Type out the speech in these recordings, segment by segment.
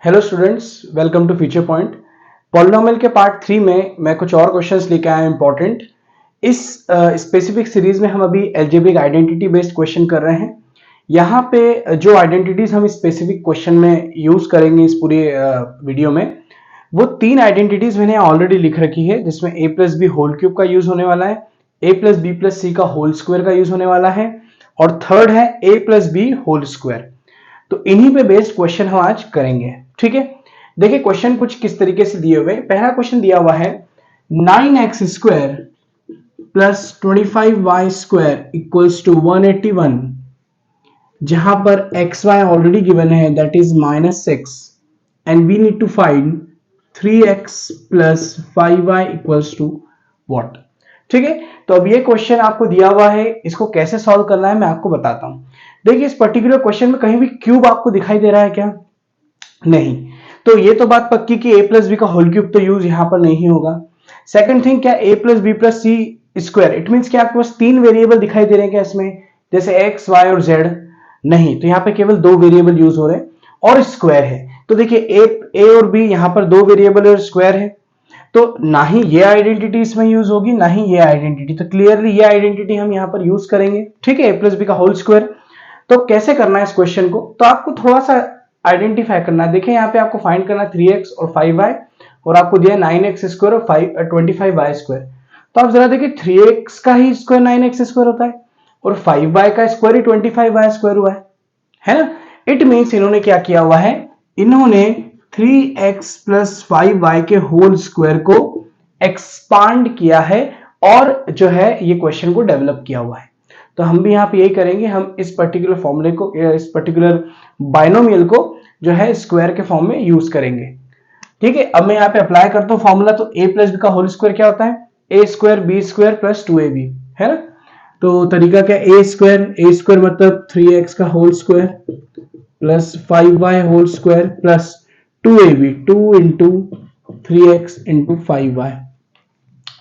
Hello students, welcome to Future Point. Polynomial के part 3 में मैं कुछ और क्वेश्चंस लेके आया इंपॉर्टेंट। इस स्पेसिफिक सीरीज में हम अभी अलजेब्रिक आइडेंटिटी बेस्ड क्वेश्चन कर रहे हैं। यहाँ पे जो आइडेंटिटीज हम स्पेसिफिक क्वेश्चन में यूज करेंगे इस पूरे वीडियो में, वो तीन आइडेंटिटीज मैंने ऑलरेडी लिख रखी है, जिसमें a plus b whole cube का यूज होने वाला है, a plus B plus c का होल स्क्वायर का यूज होने वाला है, और थर्ड है a plus b whole square. तो इन्हीं पे बेस्ड क्वेश्चन हम आज करेंगे। ठीक है, देखिए क्वेश्चन कुछ किस तरीके से दिए हुए। पहला क्वेश्चन दिया हुआ है 9x square plus 25y square equals to 181, जहां पर xy ऑलरेडी गिवन है, that is -6, and we need to find 3x plus 5y equals to what. ठीक है, तो अब ये क्वेश्चन आपको दिया हुआ है, इसको कैसे सॉल्व करना है मैं आपको बताता हूं। देखिए इस पर्टिकुलर क्वेश्चन में कहीं भी क्यूब आपको दिखाई दे रहा है क्या? नहीं। तो ये तो बात पक्की कि a प्लस बी का होल क्यूब तो यूज यहां पर नहीं होगा। सेकंड थिंग, क्या a plus B plus C square, it means कि आपके पास तीन वेरिएबल दिखाई दे रहे हैं क्या इसमें, जैसे x y और z? नहीं, तो यहाँ पे केवल दो वेरिएबल यूज हो रहे हैं और स्क्वायर है। तो देखिए a और b यहाँ पर दो वेरिएबल और स्क्वायर है, तो ना ही ये आइडेंटिटी इसमें यूज होगी ना ही ये आइडेंटिटी, तो क्लियरली ये आइडेंटिटी हम यहाँ पर यूज करेंगे। ठीक है, a प्लस बी का होल स्क्वायर। तो कैसे करना है इस क्वेश्चन को, तो आपको थोड़ा सा आइडेंटिफाई करना है। देखिए यहाँ पे आपको फाइंड करना है 3x और 5y, और आपको दिया 9x स्क्वायर और 25y स्क्वायर। तो आप जरा देखिए 3x का ही स्क्वायर 9x स्क्वायर होता है और 5y का स्क्वायर ही 25y स्क्वायर हुआ है ना। इट मीन्स इन्होंने क्या किया हुआ है, इन्होंने 3x प्लस 5y के होल स्क्वायर को एक्सपांड किया है और जो है ये क्वेश्चन को डेवलप किया हुआ है। तो हम भी यहाँ पे यही करेंगे, हम इस पर्टिकुलर फॉर्मूले को, इस पर्टिकुलर बाइनोमियल को जो है स्क्वायर के फॉर्म में यूज करेंगे। ठीक है, अब मैं यहाँ पे अप्लाई करता हूँ फॉर्मूला। तो a प्लस बी का होल स्क्वायर क्या होता है, a square B square plus 2ab, है ना। तो तरीका क्या, a स्क्वायर मतलब 3x का whole square plus 5y whole square plus 2ab, 2 into 3x into 5y।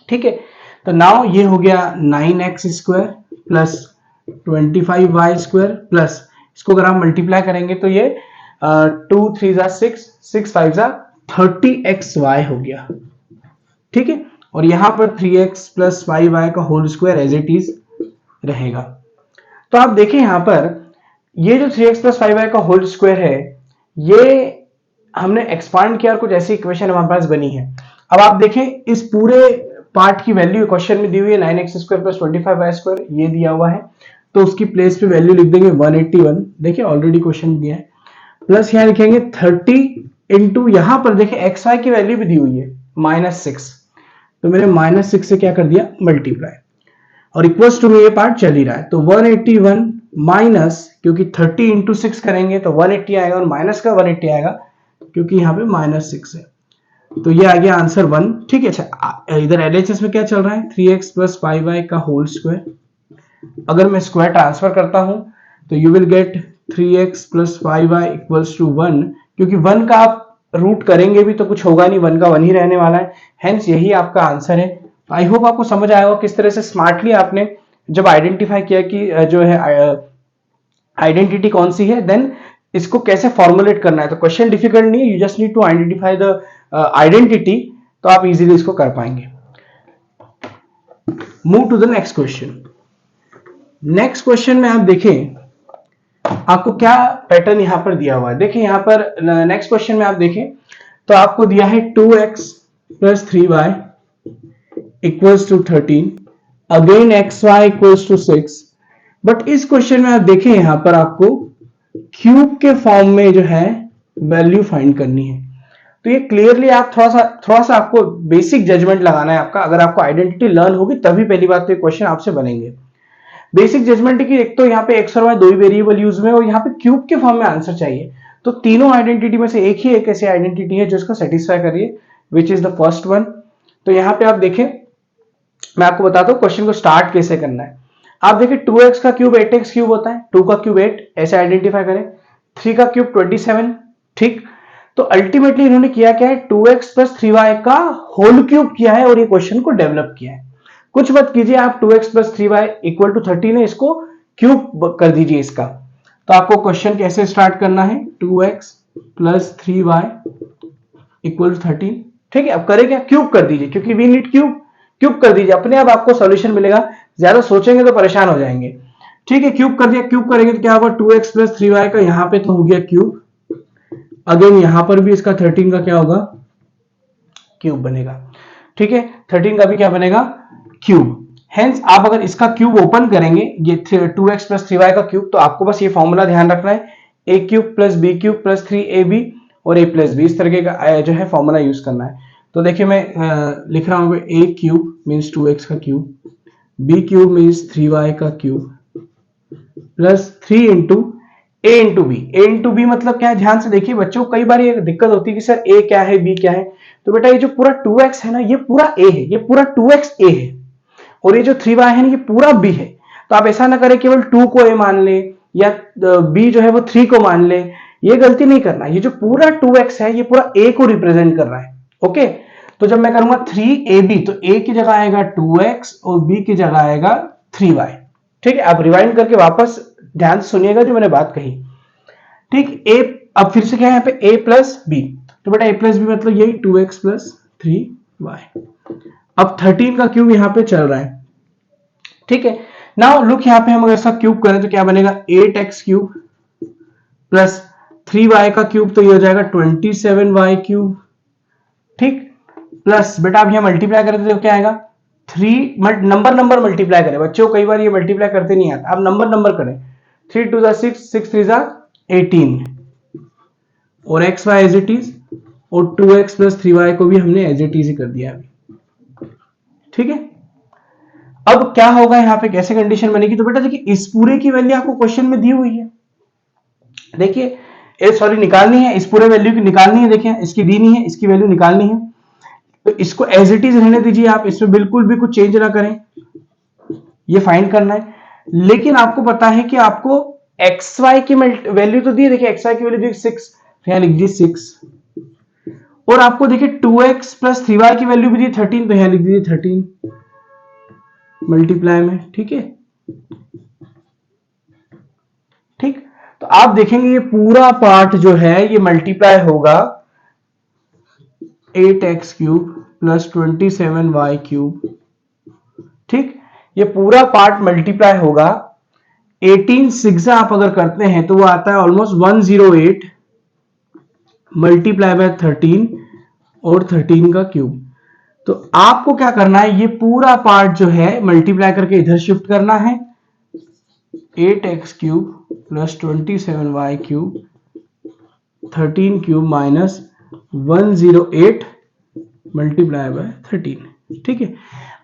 ठीक है, तो नाउ ये हो गया 9x square plus 25y square plus, इसको अगर आप मल्टीप्लाई करेंगे तो ये 2 3 जा 6, 6 5 जा 30xy हो गया। ठीक है, और यहां पर 3x प्लस 5y का whole square as it is रहेगा। तो आप देखें यहां पर ये जो 3x प्लस 5y का होल स्क्वायर है, ये हमने एक्सपांड किया और कुछ ऐसी इक्वेशन हमारे पास बनी है। अब आप देखें इस पूरे पार्ट की वैल्यू क्वेश्चन में दी हुई है 9x square plus 25y square, ये दिया हुआ है, तो उसकी प्लेस पे वैल्यू लिख देंगे 181। देखिए ऑलरेडी क्वेश्चन दिया है, प्लस यहां लिखेंगे 30 इंटू, यहां पर देखिए xy की वैल्यू भी दी हुई है -6, तो मैंने -6 से क्या कर दिया, मल्टीप्लाई, और इक्वल्स टू में ये पार्ट चल ही रहा है। तो 181 माइनस, क्योंकि 30 इंटू 6 करेंगे तो 180 आएगा, और माइनस का 180 आएगा क्योंकि यहाँ पे -6 है, तो ये आ गया आंसर 1। ठीक है, अच्छा इधर एलएचएस में क्या चल रहा है, 3x प्लस 5y का होल स्क्वायर। अगर मैं स्क्वायर ट्रांसफर करता हूं तो you will get 3x plus 5y equals to 1, क्योंकि 1 का आप रूट करेंगे भी तो कुछ होगा नहीं, 1 का 1 ही रहने वाला है, हेंस यही आपका आंसर है। आई होप आपको समझ आएगा किस तरह से स्मार्टली आपने जब आइडेंटिफाई किया कि जो है आइडेंटिटी कौन सी है, देन इसको कैसे फॉर्मुलेट करना है। तो क्वेश्चन डिफिकल्ट नहीं है, you just need to identify the identity, तो आप इजीली इसको कर पाएंगे। Move to the next question. Next question में आप देखें आपको क्या पैटर्न यहां पर दिया हुआ है। देखिए यहां पर नेक्स्ट क्वेश्चन में आप देखें तो आपको दिया है 2x plus 3y equals to 13, again xy equals to 6, बट इस क्वेश्चन में आप देखें यहां पर आपको क्यूब के फॉर्म में जो है वैल्यू फाइंड करनी है। तो ये क्लियरली आप थोड़ा सा आपको बेसिक जजमेंट लगाना है आपका। अगर आपको आइडेंटिटी लर्न होगी तभी पहली बात तो ये क्वेश्चन आपसे बनेंगे। बेसिक जजमेंट की एक तो यहाँ पे एक्स और वाई दो ही वेरिएबल यूज में, और यहाँ पे क्यूब के फॉर्म में आंसर चाहिए। तो तीनों आइडेंटिटी में से एक ऐसी आइडेंटिटी है जो इसको सेटिस्फाई करिए, which is the first one. तो यहाँ पे आप देखें, मैं आपको बताता हूँ क्वेश्चन को स्टार्ट कैसे करना है। आप देखिए 2x का क्यूब 8x क्यूब होता है, 2 का क्यूब 8, ऐसे आइडेंटिफाई करें। 3 का क्यूब 27, ठीक। तो अल्टीमेटली इन्होंने किया क्या है, 2x प्लस 3y का होल क्यूब किया है और ये क्वेश्चन को डेवलप किया है। कुछ मत कीजिए आप, 2x plus 3y equal to 13 है, इसको क्यूब कर दीजिए इसका। तो आपको क्वेश्चन कैसे स्टार्ट करना है, 2x प्लस 3y इक्वल 13। ठीक है, अब करें क्या, क्यूब कर दीजिए, क्योंकि वी नीड क्यूब, क्यूब कर दीजिए, अपने आप आपको सॉल्यूशन मिलेगा, ज्यादा सोचेंगे तो परेशान हो जाएंगे। ठीक है, क्यूब कर दिया, क्यूब करेंगे तो क्या होगा, 2x प्लस 3y का यहाँ पे तो हो गया क्यूब, अगेन यहां पर भी इसका 13 का क्या होगा, क्यूब बनेगा। ठीक है, 13 का भी क्या बनेगा, क्यूब। हेंस आप अगर इसका क्यूब ओपन करेंगे, ये 2x प्लस 3y का क्यूब, तो आपको बस ये फॉर्मूला ध्यान रखना है, a cube plus B cube plus 3ab और a प्लस बी, इस तरीके का जो है फॉर्मूला यूज करना है। तो देखिए मैं लिख रहा हूं, a क्यूब मीन्स 2x का cube, b cube means 3y का क्यूब प्लस 3 इंटू ए इंटू बी। ए इंटू बी मतलब क्या है, ध्यान से देखिए बच्चों, कई बार ये दिक्कत होती है कि सर ए क्या है बी क्या है। तो बेटा ये जो पूरा 2x है ना, ये पूरा ए है, ये पूरा 2x ए है, और ये जो 3y है ना, ये पूरा बी है। तो आप ऐसा ना करें केवल 2 को ए मान ले या बी जो है वो 3 को मान ले, ये गलती नहीं करना। ये जो पूरा 2x है ये पूरा ए को रिप्रेजेंट कर रहा है। ओके, तो जब मैं करूंगा 3ab, तो ए की जगह आएगा 2x और बी की जगह आएगा 3y। ठीक है, आप रिवाइंड करके वापस ध्यान से सुनिएगा जो मैंने बात कही। ठीक, ए अब फिर से क्या है यहाँ पे, a प्लस बी, तो बेटा a प्लस बी मतलब यही 2x प्लस 3y। अब 13 का क्यूब यहाँ पे चल रहा है। ठीक है, नाउ लुक यहाँ पे हम अगर इसका क्यूब करें तो क्या बनेगा, 8x क्यूब प्लस 3y का क्यूब, तो ये हो जाएगा 27y क्यूब। ठीक, प्लस बेटा अब यहाँ मल्टीप्लाई करें तो क्या आएगा, 3 नंबर मल्टीप्लाई करें बच्चों, कई बार ये मल्टीप्लाई करते नहीं आता, आप नंबर करें, 3 2 6 6 3 18 और x y as it is, और 2x प्लस 3y को भी हमने एज इट इज ही कर दिया अभी। ठीक है, अब क्या होगा यहाँ पे, कैसे कंडीशन बनेगी, तो बेटा देखिए इस पूरे की वैल्यू आपको क्वेश्चन में दी हुई है, देखिए सॉरी निकालनी है, इस पूरे वैल्यू की निकालनी है, देखिए इसकी दी नहीं है, इसकी वैल्यू निकालनी है, तो इसको एज इट इज रहने दीजिए आप, इसमें बिल्कुल भी कुछ चेंज ना करें, ये फाइंड करना है। लेकिन आपको पता है कि आपको एक्स वाई की वैल्यू तो दी है, देखिए एक्स वाई की वैल्यू दी 6, यहां लिख दीजिए 6, और आपको देखिए 2x प्लस 3y की वैल्यू भी दी 13, तो यहां लिख दीजिए 13 मल्टीप्लाई में। ठीक है, ठीक, तो आप देखेंगे ये पूरा पार्ट जो है ये मल्टीप्लाई होगा 8x cube plus 27y cube. ठीक, ये पूरा पार्ट मल्टीप्लाई होगा 18 सिक्सा आप अगर करते हैं तो वो आता है ऑलमोस्ट 108 मल्टीप्लाई बाय 13 और 13 का क्यूब। तो आपको क्या करना है, ये पूरा पार्ट जो है मल्टीप्लाई करके इधर शिफ्ट करना है, 8x cube plus 27y cube 13 cube minus 108 multiply by 13। ठीक है,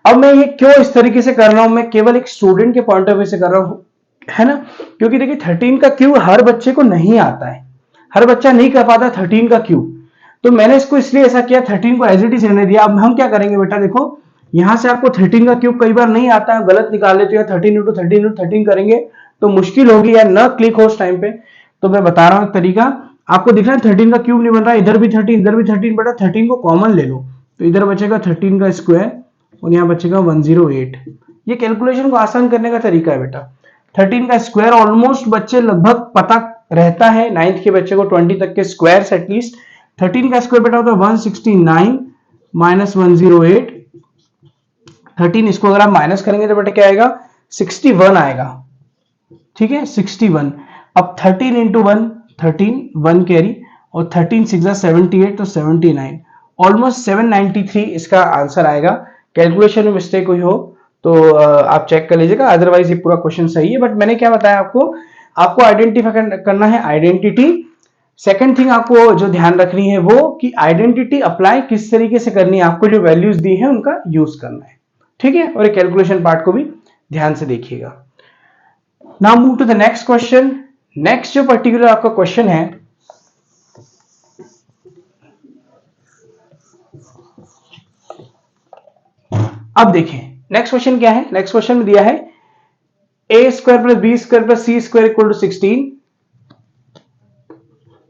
अब मैं ये क्यों इस तरीके से कर रहा हूं, मैं केवल एक स्टूडेंट के पॉइंट ऑफ व्यू से कर रहा हूं, है ना, क्योंकि देखिए 13 का क्यूब हर बच्चे को नहीं आता है, हर बच्चा नहीं कर पाता 13 का क्यूब, तो मैंने इसको इसलिए ऐसा किया, 13 को एज इट इज रहने दिया। अब हम क्या करेंगे बेटा, देखो यहां से आपको 13 का क्यूब कई बार नहीं आता है, गलत निकाल लेते हो, 13 इंटू 13 इंटू 13 करेंगे तो मुश्किल होगी या न क्लिक हो उस टाइम पे, तो मैं बता रहा हूं एक तरीका, आपको दिख रहा है 13 का क्यूब नहीं बन रहा है, इधर भी 13 इधर भी 13, बेटा 13 को कॉमन ले लो, तो इधर बचेगा 13 का स्क्वायर और यहाँ बचेगा 108। ये कैलकुलेशन को आसान करने का तरीका है बेटा। 13 का स्क्वायर ऑलमोस्ट बच्चे लगभग पता रहता है, 9th के बच्चे को 20 तक के स्क्वायर एटलीस्ट। 13 का स्क्वायर बेटा होता है 169 माइनस 108, 13 इसको अगर आप माइनस करेंगे तो बेटा क्या आएगा, 61 आएगा। ठीक है, 61। अब 13 इंटू 1 13 1 कैरी और 13 6 78 तो 79, ऑलमोस्ट 793 इसका आंसर आएगा। कैलकुलेशन में मिस्टेक हुई हो तो आप चेक कर लीजिएगा, अदरवाइज ये पूरा क्वेश्चन सही है। बट मैंने क्या बताया आपको आइडेंटिफाई करना है आइडेंटिटी। सेकंड थिंग आपको जो ध्यान रखनी है वो कि आइडेंटिटी अप्लाई किस तरीके से करनी है, आपको जो वैल्यूज दी है उनका यूज करना है। ठीक है, और कैलकुलेशन पार्ट को भी ध्यान से देखिएगा। Now move to the next question. नेक्स्ट जो पर्टिकुलर आपका क्वेश्चन है, अब देखें नेक्स्ट क्वेश्चन क्या है। नेक्स्ट क्वेश्चन में दिया है A square plus B square plus C square equal to 16,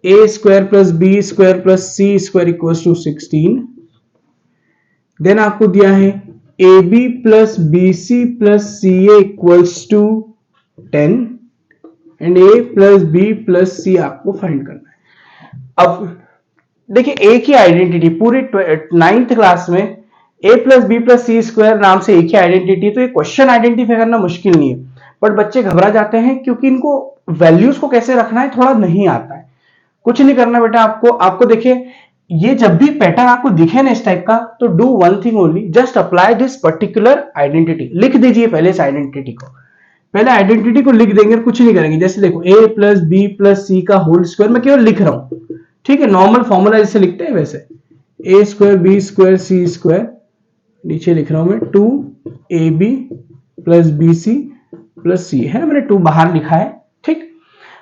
A square plus B square plus C square equal to 16। Then आपको दिया है A B plus B C plus C A equals to 10 and A plus B plus C आपको find करना है। अब देखिए एक ही identity पूरी 9th क्लास में a plus B plus C square नाम से एक ही आइडेंटिटी, तो ये क्वेश्चन आइडेंटिफाई करना मुश्किल नहीं है, बट बच्चे घबरा जाते हैं क्योंकि इनको वैल्यूज को कैसे रखना है थोड़ा नहीं आता है। कुछ नहीं करना बेटा, आपको देखिए ये जब भी पैटर्न आपको दिखे ना इस टाइप का, तो do one thing only, just apply this particular identity. लिख दीजिए पहले इस आइडेंटिटी को, पहले आइडेंटिटी को लिख देंगे, कुछ नहीं करेंगे। जैसे देखो a plus B plus c का होल स्क्वायर, मैं केवल लिख रहा हूं, ठीक है, नॉर्मल फॉर्मूला जैसे लिखते हैं वैसे, A square B square C square, नीचे लिख रहा हूं मैं 2ab plus B C plus C, है ना, मैंने 2 बाहर लिखा है, ठीक।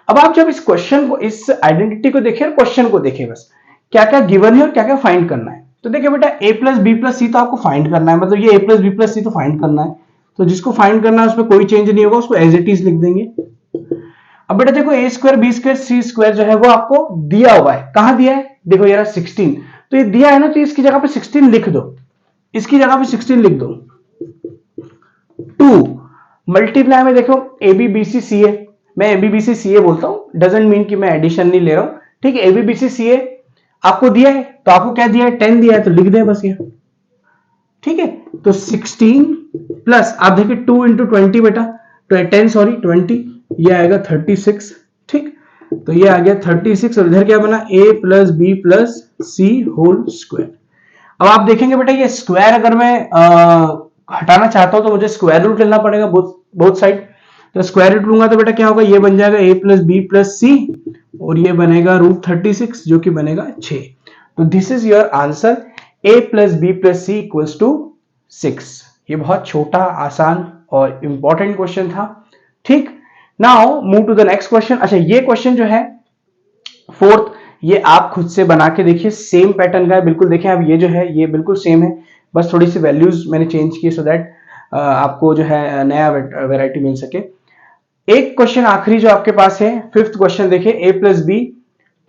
अब आप जब इस क्वेश्चन को, इस आइडेंटिटी को देखें और क्वेश्चन को देखें, बस क्या क्या गिवन है और क्या क्या फाइंड करना है। तो देखिए बेटा a प्लस बी प्लस सी तो आपको फाइंड करना है, मतलब ये a प्लस बी प्लस सी तो फाइंड करना है, तो जिसको फाइंड करना है उसमें कोई चेंज नहीं होगा, उसको एज इट इज लिख देंगे। अब बेटा देखो a square B square C square जो है वो आपको दिया हुआ है, कहां दिया है, देखो यार 16, तो ये दिया है ना, तो इसकी जगह पे 16 लिख दो, इसकी जगह पे 16 लिख दो। 2 मल्टीप्लाई में देखो ए बी बी सी सी ए, मैं ए बी बी सी सी ए बोलता हूं, डजेंट मीन कि मैं एडिशन नहीं ले रहा हूं, ठीक है। ए बी बी सी सी ए आपको दिया है, तो आपको क्या दिया है, 10 दिया है, तो लिख दे बस ये, ठीक है। तो 16 प्लस आप देखिए 2 इंटू 20 बेटा, तो 10 सॉरी 20, ये आएगा 36, ठीक। तो ये आ गया 36, और इधर क्या बना, a plus B plus c whole square. अब आप देखेंगे बेटा ये स्क्वायर अगर मैं हटाना चाहता हूं तो मुझे स्क्वायर रूट लेना पड़ेगा बोथ साइड, तो स्क्वायर रूट लूंगा तो बेटा क्या होगा, ये बन जाएगा a प्लस बी प्लस सी, और ये बनेगा रूट 36 जो कि बनेगा 6। तो this is your answer, a plus B plus c equals to 6। ये बहुत छोटा, आसान और इंपॉर्टेंट क्वेश्चन था, ठीक। Now move to the next question. अच्छा ये क्वेश्चन जो है 4th, ये आप खुद से बना के देखिए, सेम पैटर्न का है बिल्कुल। देखें अब ये जो है ये बिल्कुल सेम है, बस थोड़ी सी वैल्यूज मैंने चेंज की सो दैट आपको जो है नया वैरायटी मिल सके। एक क्वेश्चन आखिरी जो आपके पास है 5th क्वेश्चन, देखिए a प्लस बी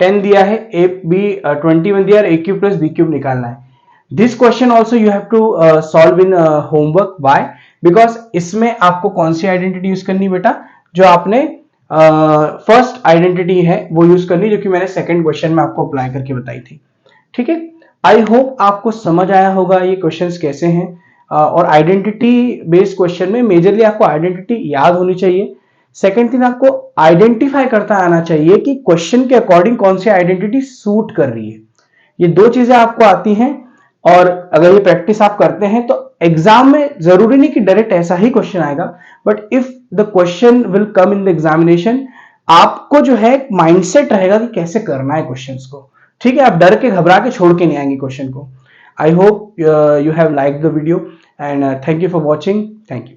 10 दिया है, a b 21 दिया है, a cube plus B cube निकालना है। This question also you have to solve in homework, by because इसमें आपको कौन सी आइडेंटिटी यूज करनी बेटा, जो आपने फर्स्ट आइडेंटिटी है वो यूज करनी, जो कि मैंने सेकंड क्वेश्चन में आपको अप्लाई करके बताई थी, ठीक है। आई होप आपको समझ आया होगा ये क्वेश्चंस कैसे हैं, और आइडेंटिटी बेस्ड क्वेश्चन में मेजरली आपको आइडेंटिटी याद होनी चाहिए। सेकंड थिंग, आपको आइडेंटिफाई करता आना चाहिए कि क्वेश्चन के अकॉर्डिंग कौन सी आइडेंटिटी सूट कर रही है। ये 2 चीजें आपको आती हैं, और अगर ये प्रैक्टिस आप करते हैं तो एग्जाम में जरूरी नहीं कि डायरेक्ट ऐसा ही क्वेश्चन आएगा, but if the question will come in the examination, आपको जो है माइंडसेट रहेगा कि कैसे करना है क्वेश्चंस को, ठीक है। आप डर के घबरा के छोड़ के नहीं आएंगे क्वेश्चन को। I hope you have like the video, and thank you for watching, thank you.